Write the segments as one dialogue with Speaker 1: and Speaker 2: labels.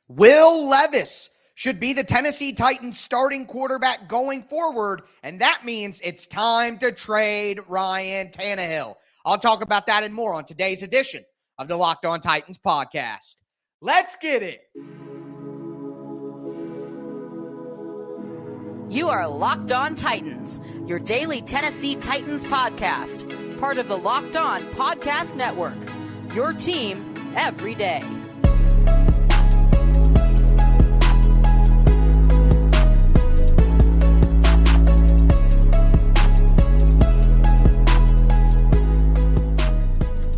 Speaker 1: Will Levis should be the Tennessee Titans starting quarterback going forward, and that means it's time to trade Ryan Tannehill. I'll talk about that and more on today's edition of the Locked On Titans podcast. Let's get it.
Speaker 2: You are Locked On Titans, your daily Tennessee Titans podcast, part of the Locked On Podcast Network, your team every day.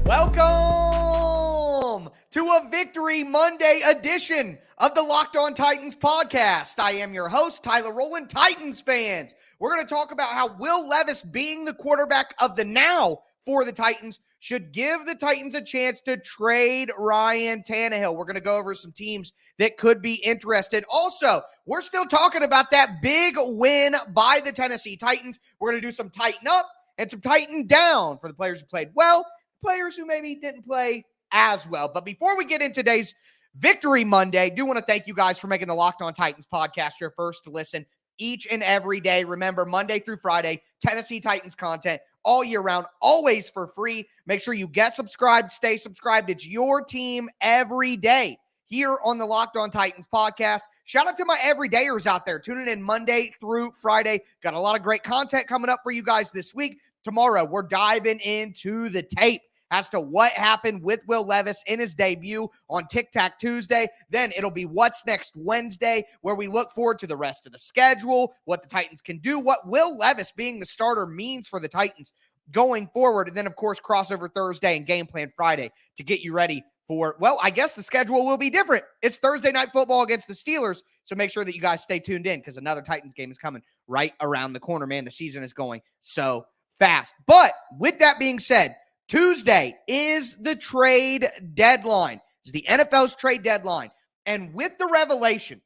Speaker 1: Welcome to a Victory Monday edition of the Locked On Titans podcast. I am your host, Tyler Rowland. Titans fans, we're going to talk about how Will Levis being the quarterback of the now for the Titans should give the Titans a chance to trade Ryan Tannehill. We're going to go over some teams that could be interested. Also, we're still talking about that big win by the Tennessee Titans. We're going to do some tighten up and some tighten down for the players who played well, players who maybe didn't play as well. But before we get into today's Victory Monday, I do want to thank you guys for making the Locked On Titans podcast your first to listen each and every day. Remember, Monday through Friday, Tennessee Titans content all year round, always for free. Make sure you get subscribed, stay subscribed. It's your team every day here on the Locked On Titans podcast. Shout out to my everydayers out there tuning in Monday through Friday. Got a lot of great content coming up for you guys this week. Tomorrow, we're diving into the tape as to what happened with Will Levis in his debut on Tic Tac Tuesday. Then it'll be What's Next Wednesday, where we look forward to the rest of the schedule, what the Titans can do, what Will Levis being the starter means for the Titans going forward. And then, of course, crossover Thursday and game plan Friday to get you ready for, well, I guess the schedule will be different. It's Thursday night football against the Steelers, so make sure that you guys stay tuned in because another Titans game is coming right around the corner. Man, the season is going so fast. But with that being said, Tuesday is the trade deadline. It's the NFL's trade deadline. And with the revelation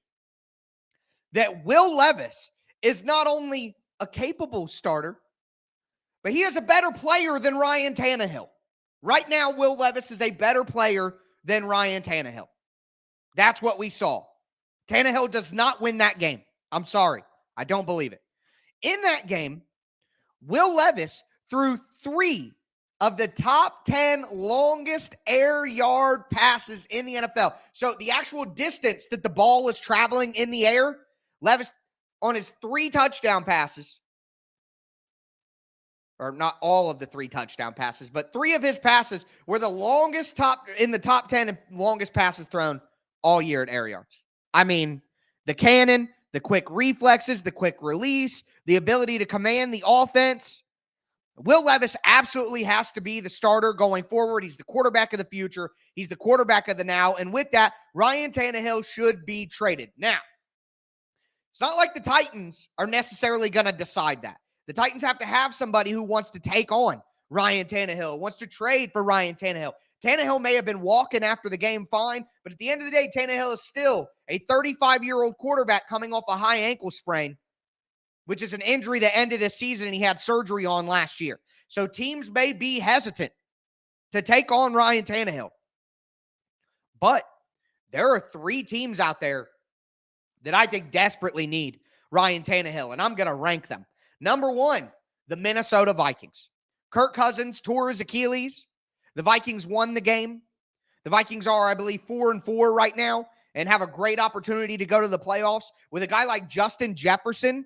Speaker 1: that Will Levis is not only a capable starter, but he is a better player than Ryan Tannehill. Right now, Will Levis is a better player than Ryan Tannehill. That's what we saw. Tannehill does not win that game. I'm sorry. I don't believe it. In that game, Will Levis threw 3 of the top 10 longest air yard passes in the NFL. So the actual distance that the ball is traveling in the air, Levis on his 3 touchdown passes, or not all of the 3 touchdown passes, but 3 of his passes were the longest in the top 10 and longest passes thrown all year at air yards. I mean, the cannon, the quick reflexes, the quick release, the ability to command the offense. Will Levis absolutely has to be the starter going forward. He's the quarterback of the future. He's the quarterback of the now. And with that, Ryan Tannehill should be traded. Now, it's not like the Titans are necessarily going to decide that. The Titans have to have somebody who wants to take on Ryan Tannehill, wants to trade for Ryan Tannehill. Tannehill may have been walking after the game fine, but at the end of the day, Tannehill is still a 35-year-old quarterback coming off a high ankle sprain, which is an injury that ended his season and he had surgery on last year. So teams may be hesitant to take on Ryan Tannehill. But there are 3 teams out there that I think desperately need Ryan Tannehill, and I'm going to rank them. Number 1, the Minnesota Vikings. Kirk Cousins tore his Achilles. The Vikings won the game. The Vikings are, I believe, 4-4 right now and have a great opportunity to go to the playoffs. With a guy like Justin Jefferson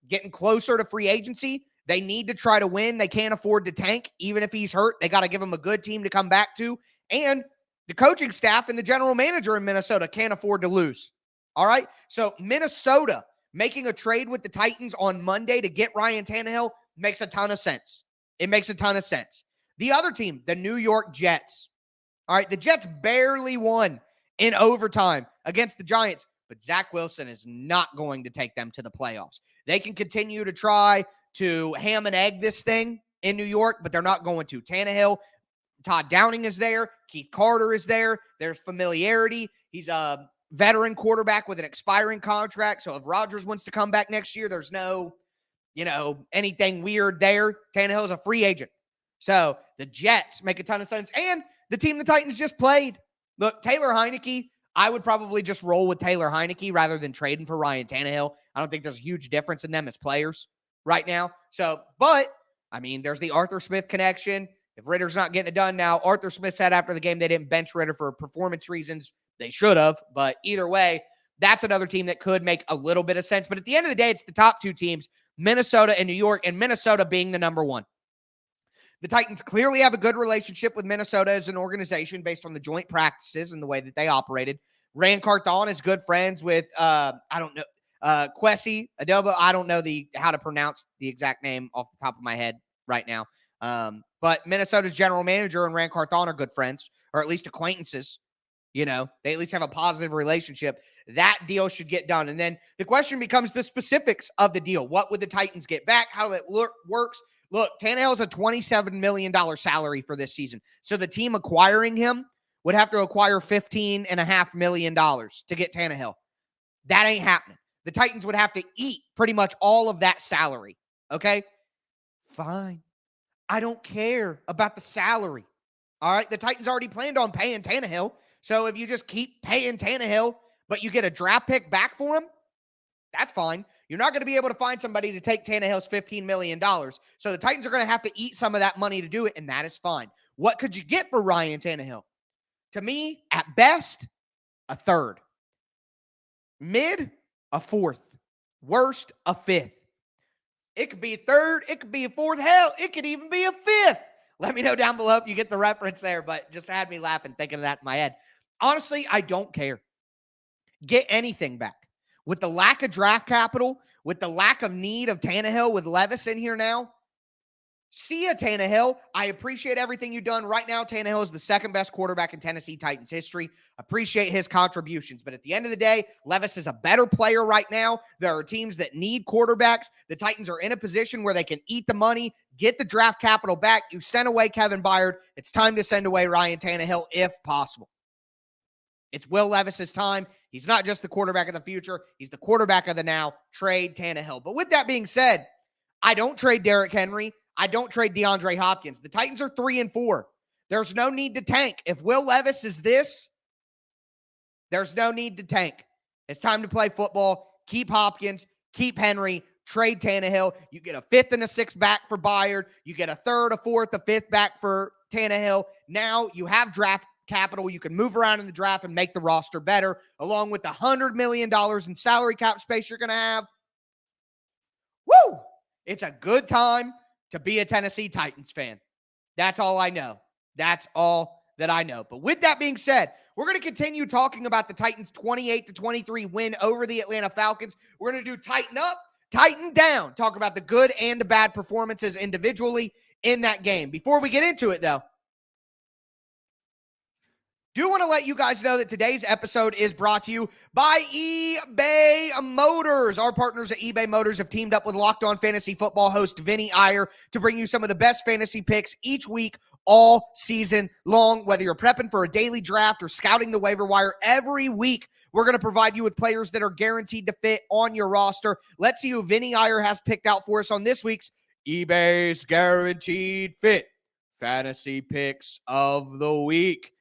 Speaker 1: getting closer to free agency, they need to try to win. They can't afford to tank. Even if he's hurt, they got to give him a good team to come back to. And the coaching staff and the general manager in Minnesota can't afford to lose. All right? So Minnesota making a trade with the Titans on Monday to get Ryan Tannehill makes a ton of sense. It makes a ton of sense. The other team, the New York Jets. All right, the Jets barely won in overtime against the Giants, but Zach Wilson is not going to take them to the playoffs. They can continue to try to ham and egg this thing in New York, but they're not going to. Tannehill, Todd Downing is there. Keith Carter is there. There's familiarity. He's a veteran quarterback with an expiring contract. So if Rodgers wants to come back next year, there's no, anything weird there. Tannehill is a free agent. So the Jets make a ton of sense. And the team the Titans just played. Look, Taylor Heineke, I would probably just roll with Taylor Heineke rather than trading for Ryan Tannehill. I don't think there's a huge difference in them as players right now. So, but, I mean, there's the Arthur Smith connection. If Ritter's not getting it done now, Arthur Smith said after the game they didn't bench Ritter for performance reasons. They should have, but either way, that's another team that could make a little bit of sense. But at the end of the day, it's the top two teams, Minnesota and New York, and Minnesota being the number one. The Titans clearly have a good relationship with Minnesota as an organization based on the joint practices and the way that they operated. Rand Carthon is good friends with, Kwesi Adobo. I don't know how to pronounce the exact name off the top of my head right now. But Minnesota's general manager and Rand Carthon are good friends, or at least acquaintances. You know, they at least have a positive relationship. That deal should get done. And then the question becomes the specifics of the deal. What would the Titans get back? How that works? Look, Tannehill is a $27 million salary for this season. So the team acquiring him would have to acquire $15.5 million to get Tannehill. That ain't happening. The Titans would have to eat pretty much all of that salary. Okay? Fine. I don't care about the salary. All right? The Titans already planned on paying Tannehill. So if you just keep paying Tannehill, but you get a draft pick back for him, that's fine. You're not going to be able to find somebody to take Tannehill's $15 million. So the Titans are going to have to eat some of that money to do it, and that is fine. What could you get for Ryan Tannehill? To me, at best, a third. Mid, a fourth. Worst, a fifth. It could be a third. It could be a fourth. Hell, it could even be a fifth. Let me know down below if you get the reference there, but just had me laughing thinking of that in my head. Honestly, I don't care. Get anything back. With the lack of draft capital, with the lack of need of Tannehill, with Levis in here now, see ya, Tannehill. I appreciate everything you've done. Right now, Tannehill is the second best quarterback in Tennessee Titans history. Appreciate his contributions. But at the end of the day, Levis is a better player right now. There are teams that need quarterbacks. The Titans are in a position where they can eat the money, get the draft capital back. You sent away Kevin Byard. It's time to send away Ryan Tannehill if possible. It's Will Levis's time. He's not just the quarterback of the future. He's the quarterback of the now. Trade Tannehill. But with that being said, I don't trade Derrick Henry. I don't trade DeAndre Hopkins. The Titans are 3-4. There's no need to tank. If Will Levis is this, there's no need to tank. It's time to play football. Keep Hopkins. Keep Henry. Trade Tannehill. You get a fifth and a sixth back for Byard. You get a third, a fourth, a fifth back for Tannehill. Now you have draft capital. You can move around in the draft and make the roster better, along with the $100 million in salary cap space you're going to have. Woo! It's a good time to be a Tennessee Titans fan. That's all I know. That's all that I know. But with that being said, we're going to continue talking about the Titans' 28-23 win over the Atlanta Falcons. We're going to do Tighten Up, Tighten Down, talk about the good and the bad performances individually in that game. Before we get into it, though, do want to let you guys know that today's episode is brought to you by eBay Motors. Our partners at eBay Motors have teamed up with Locked On Fantasy Football host Vinny Iyer to bring you some of the best fantasy picks each week, all season long. Whether you're prepping for a daily draft or scouting the waiver wire, every week we're going to provide you with players that are guaranteed to fit on your roster. Let's see who Vinny Iyer has picked out for us on this week's eBay's Guaranteed Fit Fantasy Picks of the Week.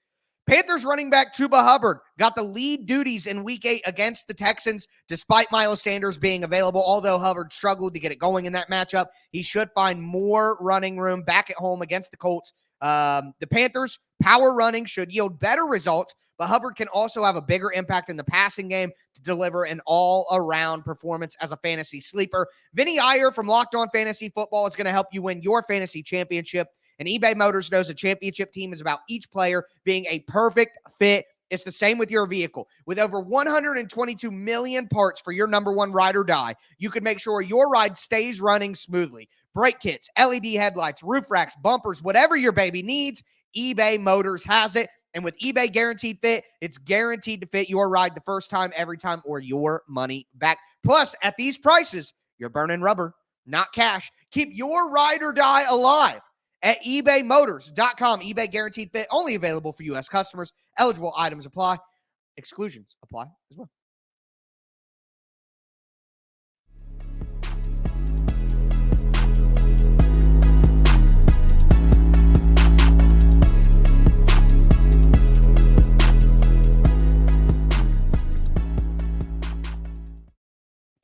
Speaker 1: Panthers running back Chuba Hubbard got the lead duties in Week 8 against the Texans, despite Miles Sanders being available. Although Hubbard struggled to get it going in that matchup, he should find more running room back at home against the Colts. The Panthers' power running should yield better results, but Hubbard can also have a bigger impact in the passing game to deliver an all-around performance as a fantasy sleeper. Vinny Iyer from Locked On Fantasy Football is going to help you win your fantasy championship. And eBay Motors knows a championship team is about each player being a perfect fit. It's the same with your vehicle. With over 122 million parts for your number one ride or die, you can make sure your ride stays running smoothly. Brake kits, LED headlights, roof racks, bumpers, whatever your baby needs, eBay Motors has it. And with eBay Guaranteed Fit, it's guaranteed to fit your ride the first time, every time, or your money back. Plus, at these prices, you're burning rubber, not cash. Keep your ride or die alive at ebaymotors.com. eBay Guaranteed Fit, only available for U.S. customers. Eligible items apply. Exclusions apply as well.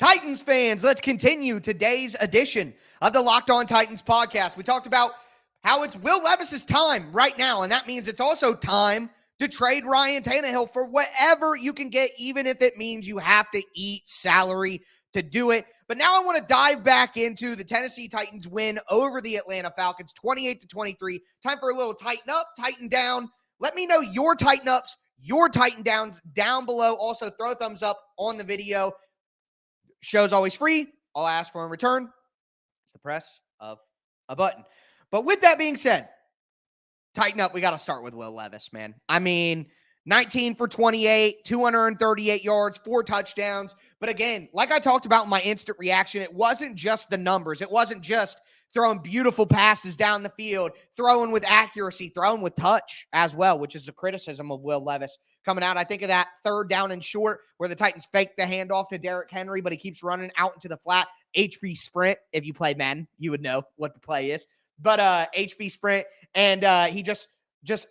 Speaker 1: Titans fans, let's continue today's edition of the Locked On Titans podcast. We talked about how it's Will Levis's time right now, and that means it's also time to trade Ryan Tannehill for whatever you can get, even if it means you have to eat salary to do it. But now I want to dive back into the Tennessee Titans win over the Atlanta Falcons, 28-23. Time for a little tighten up, tighten down. Let me know your tighten ups, your tighten downs down below. Also, throw a thumbs up on the video. Show's always free. All I ask for in return is the press of a button. But with that being said, tighten up. We got to start with Will Levis, man. I mean, 19 for 28, 238 yards, 4 touchdowns. But again, like I talked about in my instant reaction, it wasn't just the numbers. It wasn't just throwing beautiful passes down the field, throwing with accuracy, throwing with touch as well, which is a criticism of Will Levis coming out. I think of that 3rd down and short where the Titans fake the handoff to Derrick Henry, but he keeps running out into the flat. HB sprint. If you play Madden, you would know what the play is. But HB sprint, and he just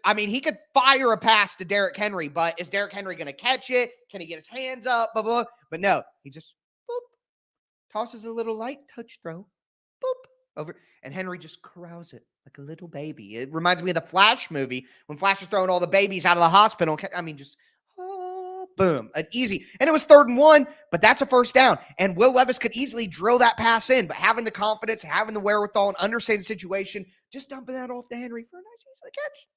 Speaker 1: I mean, he could fire a pass to Derrick Henry, but is Derrick Henry going to catch it? Can he get his hands up? Blah, blah. But no, he just boop, tosses a little light touch throw, boop, over, and Henry just corrals it like a little baby. It reminds me of the Flash movie when Flash is throwing all the babies out of the hospital. I mean, just boom, an easy. And it was 3rd and 1, but that's a first down. And Will Levis could easily drill that pass in, but having the confidence, having the wherewithal, and understanding the situation, just dumping that off to Henry for a nice easy catch.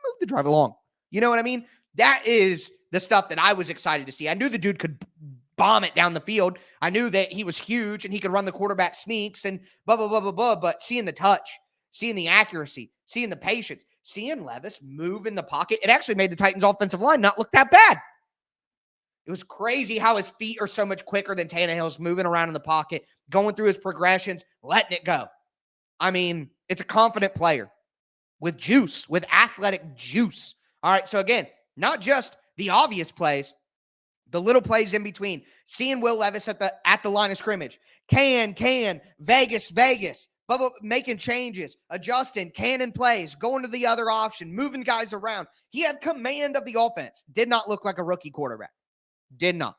Speaker 1: Move the drive along. You know what I mean? That is the stuff that I was excited to see. I knew the dude could bomb it down the field. I knew that he was huge and he could run the quarterback sneaks and blah, blah, blah, blah, blah. But seeing the touch, seeing the accuracy, seeing the patience, seeing Levis move in the pocket, it actually made the Titans offensive line not look that bad. It was crazy how his feet are so much quicker than Tannehill's, moving around in the pocket, going through his progressions, letting it go. I mean, it's a confident player with juice, with athletic juice. All right, so again, not just the obvious plays, the little plays in between. Seeing Will Levis at the line of scrimmage. Vegas, blah, blah, making changes, adjusting, cannon plays, going to the other option, moving guys around. He had command of the offense. Did not look like a rookie quarterback. Did not.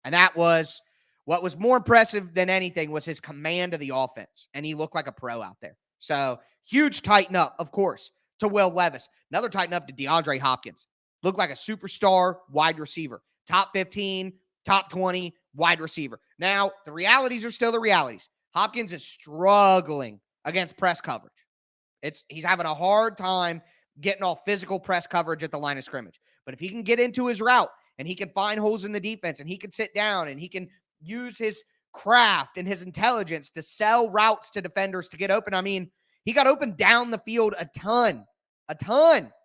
Speaker 1: And that was what was more impressive than anything was his command of the offense. And he looked like a pro out there. So huge tighten up, of course, to Will Levis. Another tighten up to DeAndre Hopkins. Looked like a superstar wide receiver. Top 15, top 20 wide receiver. Now, the realities are still the realities. Hopkins is struggling against press coverage. He's having a hard time getting off physical press coverage at the line of scrimmage. But if he can get into his route and he can find holes in the defense and he can sit down and he can use his craft and his intelligence to sell routes to defenders to get open. I mean, he got open down the field a ton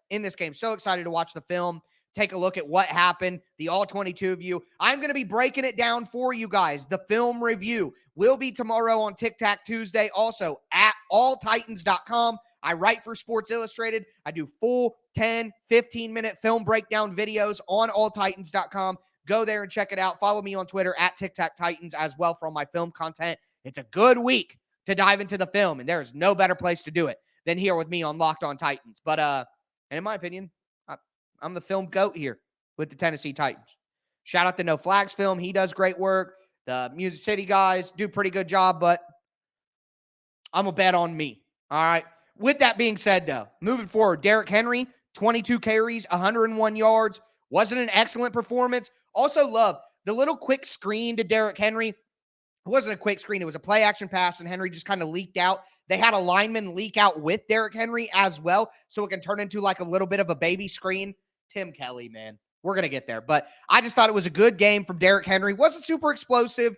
Speaker 1: in this game. So excited to watch the film, take a look at what happened, the all 22 of you. I'm going to be breaking it down for you guys. The film review will be tomorrow on Tic Tac Tuesday, also at alltitans.com. I write for Sports Illustrated. I do full 10, 15-minute film breakdown videos on alltitans.com. Go there and check it out. Follow me on Twitter at Tic Tac Titans as well for all my film content. It's a good week to dive into the film, and there's no better place to do it than here with me on Locked On Titans. But and in my opinion, I'm the film goat here with the Tennessee Titans. Shout out to No Flags Film. He does great work. The Music City guys do a pretty good job, but I'm a bet on me. All right. With that being said, though, moving forward, Derrick Henry, 22 carries, 101 yards. Wasn't an excellent performance. Also love the little quick screen to Derrick Henry. It wasn't a quick screen. It was a play action pass, and Henry just kind of leaked out. They had a lineman leak out with Derrick Henry as well, so it can turn into like a little bit of a baby screen. Tim Kelly, man. We're going to get there. But I just thought it was a good game from Derrick Henry. Wasn't super explosive.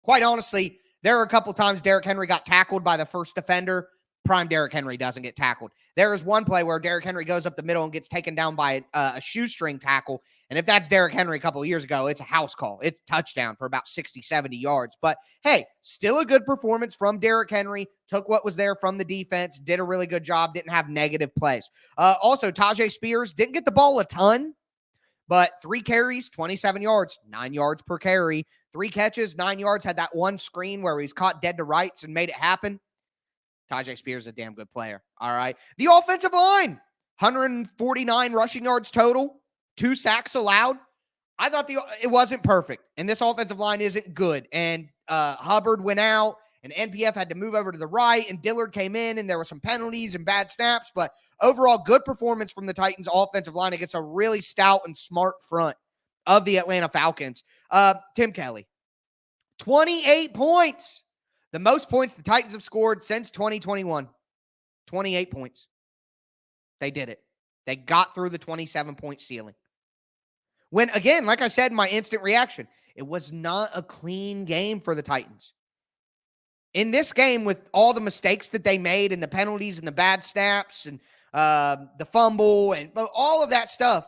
Speaker 1: Quite honestly, there were a couple times Derrick Henry got tackled by the first defender. Prime Derrick Henry doesn't get tackled. There is one play where Derrick Henry goes up the middle and gets taken down by a shoestring tackle. And if that's Derrick Henry a couple of years ago, it's a house call. It's a touchdown for about 60, 70 yards. But hey, still a good performance from Derrick Henry. Took what was there from the defense. Did a really good job. Didn't have negative plays. Also, Jase Spears didn't get the ball a ton, but 3 carries, 27 yards, 9 yards per carry. 3 catches, 9 yards. Had that one screen where he's caught dead to rights and made it happen. Jase Spears is a damn good player. All right. The offensive line, 149 rushing yards total, 2 sacks allowed. I thought it wasn't perfect, and this offensive line isn't good. And Hubbard went out, and NPF had to move over to the right, and Dillard came in, and there were some penalties and bad snaps. But overall, good performance from the Titans' offensive line against a really stout and smart front of the Atlanta Falcons. Tim Kelly, 28 points. The most points the Titans have scored since 2021. 28 points. They did it. They got through the 27-point ceiling. When, again, like I said, my instant reaction, it was not a clean game for the Titans. In this game, with all the mistakes that they made and the penalties and the bad snaps and the fumble and all of that stuff,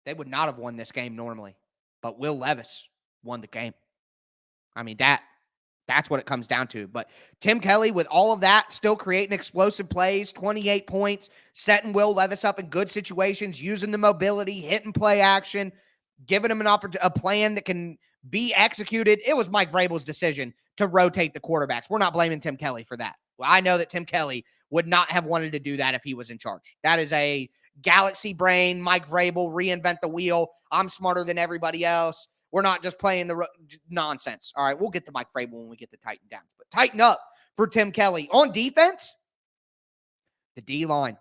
Speaker 1: they would not have won this game normally. But Will Levis won the game. I mean, that's what it comes down to. But Tim Kelly, with all of that, still creating explosive plays, 28 points, setting Will Levis up in good situations, using the mobility, hitting play action, giving him a plan that can be executed. It was Mike Vrabel's decision to rotate the quarterbacks. We're not blaming Tim Kelly for that. Well, I know that Tim Kelly would not have wanted to do that if he was in charge. That is a galaxy brain, Mike Vrabel, reinvent the wheel. I'm smarter than everybody else. We're not just playing the nonsense. All right, we'll get to Mike Vrabel when we get to Titan down. But tighten up for Tim Kelly. On defense, the D-line.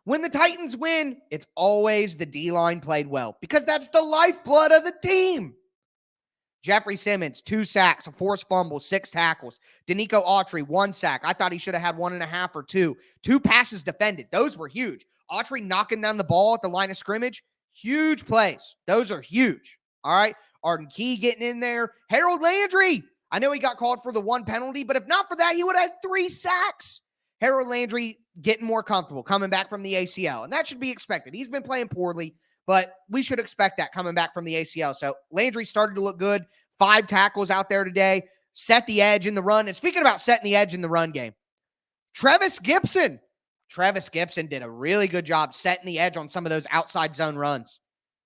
Speaker 1: When the Titans win, it's always the D-line played well because that's the lifeblood of the team. Jeffrey Simmons, 2 sacks, a forced fumble, 6 tackles. Danico Autry, 1 sack. I thought he should have had 1.5 or 2. 2 passes defended. Those were huge. Autry knocking down the ball at the line of scrimmage. Huge plays. Those are huge. All right. Arden Key getting in there. Harold Landry. I know he got called for the 1 penalty, but if not for that, he would have had 3 sacks. Harold Landry getting more comfortable, coming back from the ACL, and that should be expected. He's been playing poorly, but we should expect that coming back from the ACL. So Landry started to look good. 5 tackles out there today. Set the edge in the run. And speaking about setting the edge in the run game, Travis Gibson did a really good job setting the edge on some of those outside zone runs.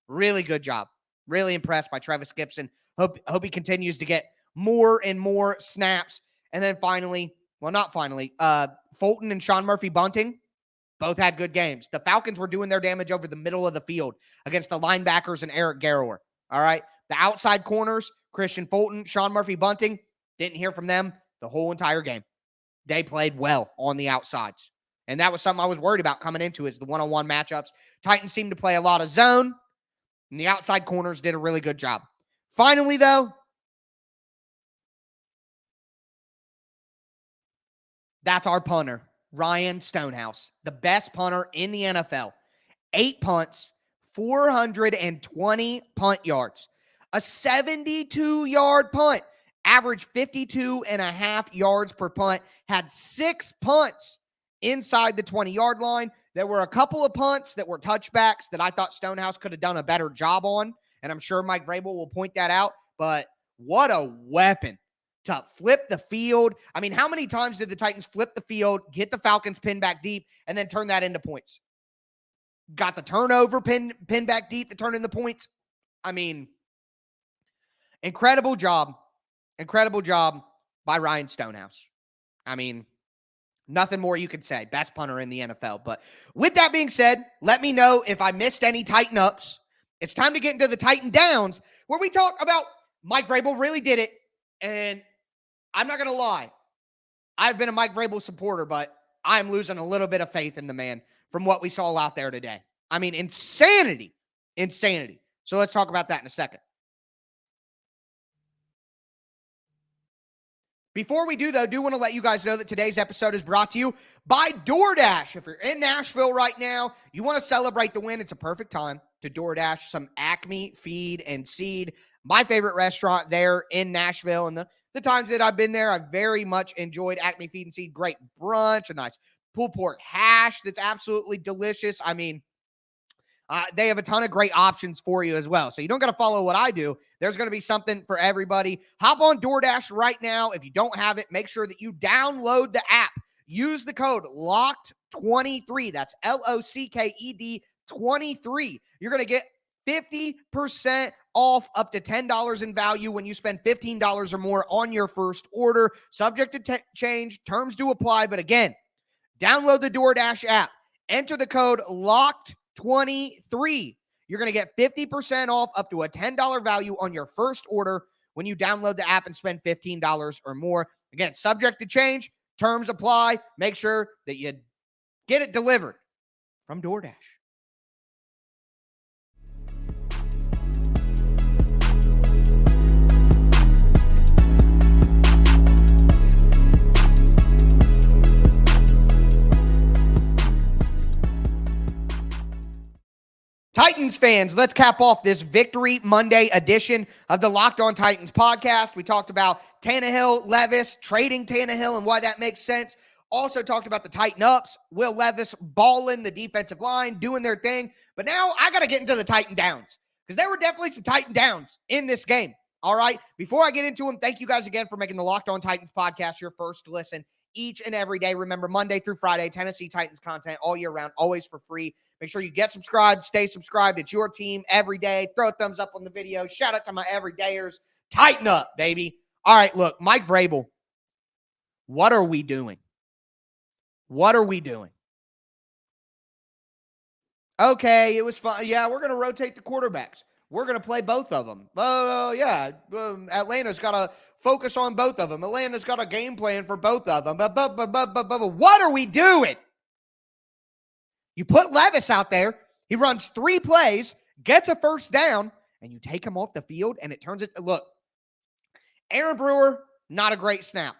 Speaker 1: Really good job. Really impressed by Travis Gibson. Hope he continues to get more and more snaps. And then finally, Fulton and Sean Murphy-Bunting both had good games. The Falcons were doing their damage over the middle of the field against the linebackers and Eric Garrower. All right. The outside corners, Christian Fulton, Sean Murphy-Bunting, didn't hear from them the whole entire game. They played well on the outsides. And that was something I was worried about coming into is the one-on-one matchups. Titans seemed to play a lot of zone. And the outside corners did a really good job. Finally, though, that's our punter, Ryan Stonehouse, the best punter in the NFL. 8 punts, 420 punt yards, a 72-yard punt, averaged 52.5 yards per punt, had 6 punts inside the 20-yard line. There were a couple of punts that were touchbacks that I thought Stonehouse could have done a better job on, and I'm sure Mike Vrabel will point that out, but what a weapon to flip the field. I mean, how many times did the Titans flip the field, get the Falcons pinned back deep, and then turn that into points? Got the turnover pinned back deep to turn into points. I mean, incredible job by Ryan Stonehouse. I mean, nothing more you could say. Best punter in the NFL. But with that being said, let me know if I missed any Titan ups. It's time to get into the Titan downs, where we talk about Mike Vrabel really did it. And I'm not going to lie. I've been a Mike Vrabel supporter, but I'm losing a little bit of faith in the man from what we saw out there today. I mean, insanity. So let's talk about that in a second. Before we do, though, I do want to let you guys know that today's episode is brought to you by DoorDash. If you're in Nashville right now, you want to celebrate the win, it's a perfect time to DoorDash some Acme Feed and Seed, my favorite restaurant there in Nashville. And the times that I've been there, I've very much enjoyed Acme Feed and Seed. Great brunch, a nice pulled pork hash that's absolutely delicious. I mean, they have a ton of great options for you as well. So you don't got to follow what I do. There's going to be something for everybody. Hop on DoorDash right now. If you don't have it, make sure that you download the app. Use the code LOCKED23. That's LOCKED 23. You're going to get 50% off up to $10 in value when you spend $15 or more on your first order. Subject to change. Terms do apply. But again, download the DoorDash app. Enter the code LOCKED23. You're going to get 50% off up to a $10 value on your first order when you download the app and spend $15 or more. Again, subject to change, terms apply. Make sure that you get it delivered from DoorDash. Titans fans, let's cap off this Victory Monday edition of the Locked On Titans podcast. We talked about Tannehill, Levis, trading Tannehill and why that makes sense. Also talked about the Titan ups, Will Levis balling, the defensive line, doing their thing. But now I got to get into the Titan downs because there were definitely some Titan downs in this game. All right. Before I get into them, thank you guys again for making the Locked On Titans podcast your first listen each and every day. Remember, Monday through Friday, Tennessee Titans content all year round, always for free. Make sure you get subscribed, stay subscribed. It's your team every day. Throw a thumbs up on the video. Shout out to my everydayers. Tighten up, baby. All right, look, Mike Vrabel, what are we doing? What are we doing? Okay, it was fun. Yeah, we're going to rotate the quarterbacks. We're going to play both of them. Atlanta's got to focus on both of them. Atlanta's got a game plan for both of them. But what are we doing? You put Levis out there, he runs 3 plays, gets a first down, and you take him off the field, and it turns it. Look, Aaron Brewer, not a great snap.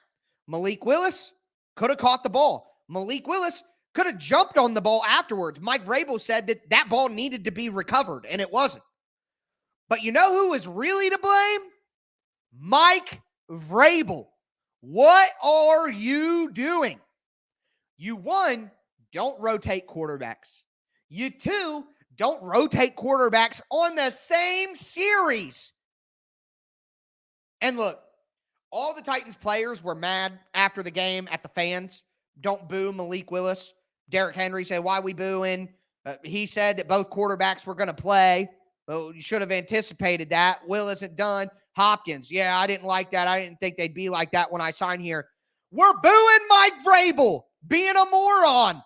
Speaker 1: Malik Willis could have caught the ball. Malik Willis could have jumped on the ball afterwards. Mike Vrabel said that ball needed to be recovered, and it wasn't. But you know who is really to blame? Mike Vrabel. What are you doing? You, 1, don't rotate quarterbacks. You, 2, don't rotate quarterbacks on the same series. And look, all the Titans players were mad after the game at the fans. Don't boo Malik Willis. Derrick Henry said, why are we booing? He said that both quarterbacks were going to play. Well, you should have anticipated that. Will isn't done. Hopkins, yeah, I didn't like that. I didn't think they'd be like that when I signed here. We're booing Mike Vrabel, being a moron.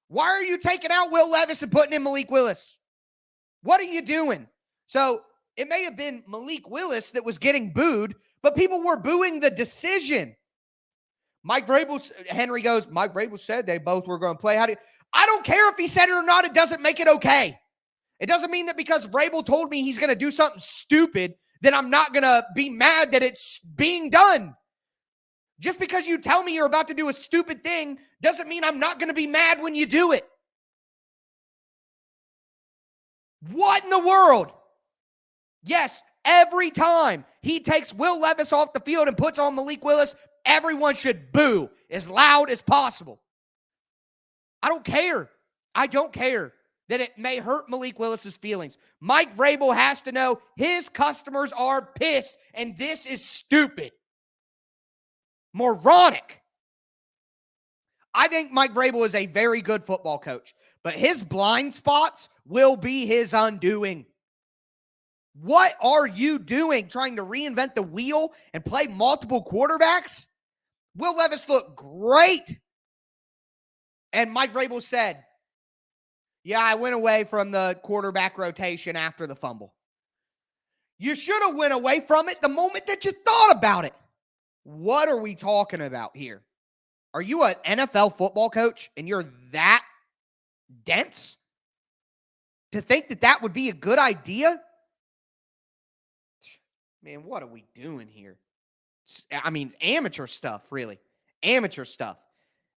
Speaker 1: Why are you taking out Will Levis and putting in Malik Willis? What are you doing? So it may have been Malik Willis that was getting booed, but people were booing the decision. Mike Vrabel, Henry goes, Mike Vrabel said they both were going to play. I don't care if he said it or not. It doesn't make it okay. It doesn't mean that because Vrabel told me he's going to do something stupid, that I'm not going to be mad that it's being done. Just because you tell me you're about to do a stupid thing doesn't mean I'm not going to be mad when you do it. What in the world? Yes, every time he takes Will Levis off the field and puts on Malik Willis, everyone should boo as loud as possible. I don't care. I don't care that it may hurt Malik Willis's feelings. Mike Vrabel has to know his customers are pissed, and this is stupid. Moronic. I think Mike Vrabel is a very good football coach, but his blind spots will be his undoing. What are you doing trying to reinvent the wheel and play multiple quarterbacks? Will Levis looked great. And Mike Vrabel said, yeah, I went away from the quarterback rotation after the fumble. You should have went away from it the moment that you thought about it. What are we talking about here? Are you an NFL football coach and you're that dense to think that that would be a good idea? Man, what are we doing here? I mean, amateur stuff, really. Amateur stuff.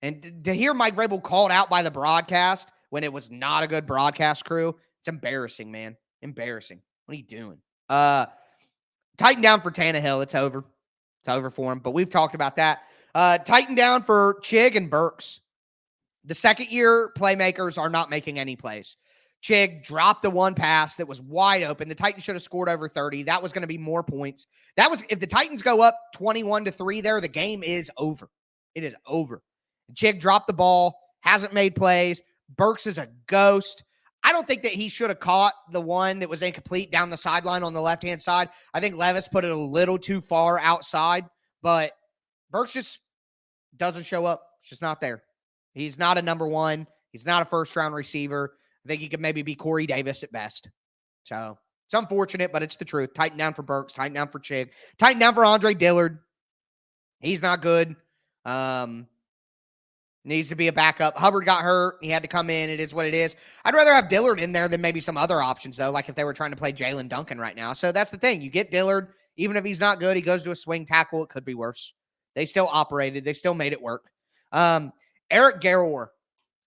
Speaker 1: And to hear Mike Vrabel called out by the broadcast when it was not a good broadcast crew, it's embarrassing, man. Embarrassing. What are you doing? Tighten down for Tannehill. It's over. It's over for him, but we've talked about that. Tighten down for Chig and Burks. The second-year playmakers are not making any plays. Chig dropped the one pass that was wide open. The Titans should have scored over 30. That was going to be more points. That was, if the Titans go up 21-3 there, the game is over. It is over. Chig dropped the ball, hasn't made plays. Burks is a ghost. I don't think that he should have caught the one that was incomplete down the sideline on the left-hand side. I think Levis put it a little too far outside, but Burks just doesn't show up. It's just not there. He's not a number one. He's not a first-round receiver. I think he could maybe be Corey Davis at best. So it's unfortunate, but it's the truth. Tighten down for Burks, tighten down for Chig, tighten down for Andre Dillard. He's not good. Needs to be a backup. Hubbard got hurt. He had to come in. It is what it is. I'd rather have Dillard in there than maybe some other options, though, like if they were trying to play Jalen Duncan right now. So that's the thing. You get Dillard. Even if he's not good, he goes to a swing tackle. It could be worse. They still operated. They still made it work. Eric Garror.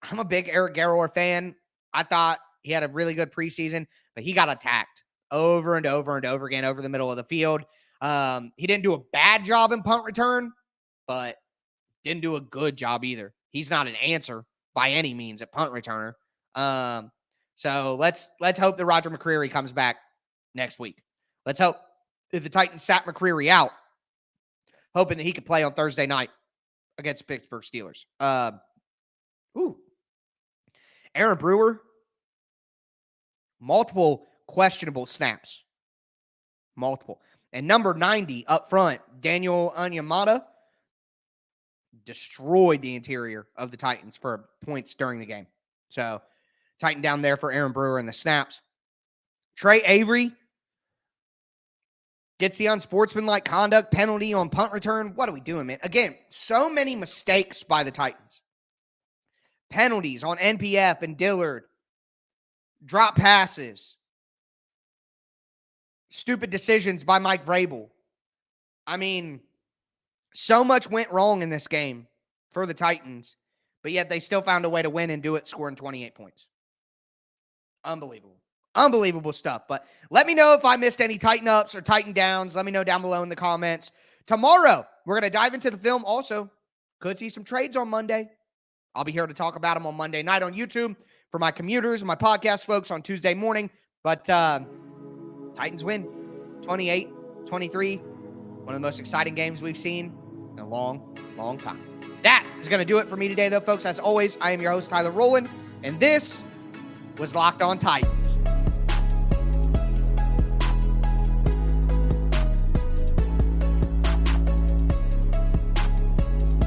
Speaker 1: I'm a big Eric Garror fan. I thought he had a really good preseason, but he got attacked over and over and over again over the middle of the field. He didn't do a bad job in punt return, but didn't do a good job either. He's not an answer by any means at punt returner. So let's hope that Roger McCreary comes back next week. Let's hope that the Titans sat McCreary out, hoping that he could play on Thursday night against Pittsburgh Steelers. Aaron Brewer, multiple questionable snaps. Multiple. And number 90 up front, Daniel Onyemata, destroyed the interior of the Titans for points during the game. So, Titan down there for Aaron Brewer in the snaps. Trey Avery gets the unsportsmanlike conduct penalty on punt return. What are we doing, man? Again, so many mistakes by the Titans. Penalties on NPF and Dillard. Drop passes. Stupid decisions by Mike Vrabel. I mean, so much went wrong in this game for the Titans, but yet they still found a way to win and do it, scoring 28 points. Unbelievable. Unbelievable stuff. But let me know if I missed any Titan ups or Titan downs. Let me know down below in the comments. Tomorrow, we're going to dive into the film. Also, could see some trades on Monday. I'll be here to talk about them on Monday night on YouTube for my commuters and my podcast folks on Tuesday morning. But Titans win 28-23. One of the most exciting games we've seen in a long, long time. That is going to do it for me today, though, folks. As always, I am your host, Tyler Rowland, and this was Locked On Titans.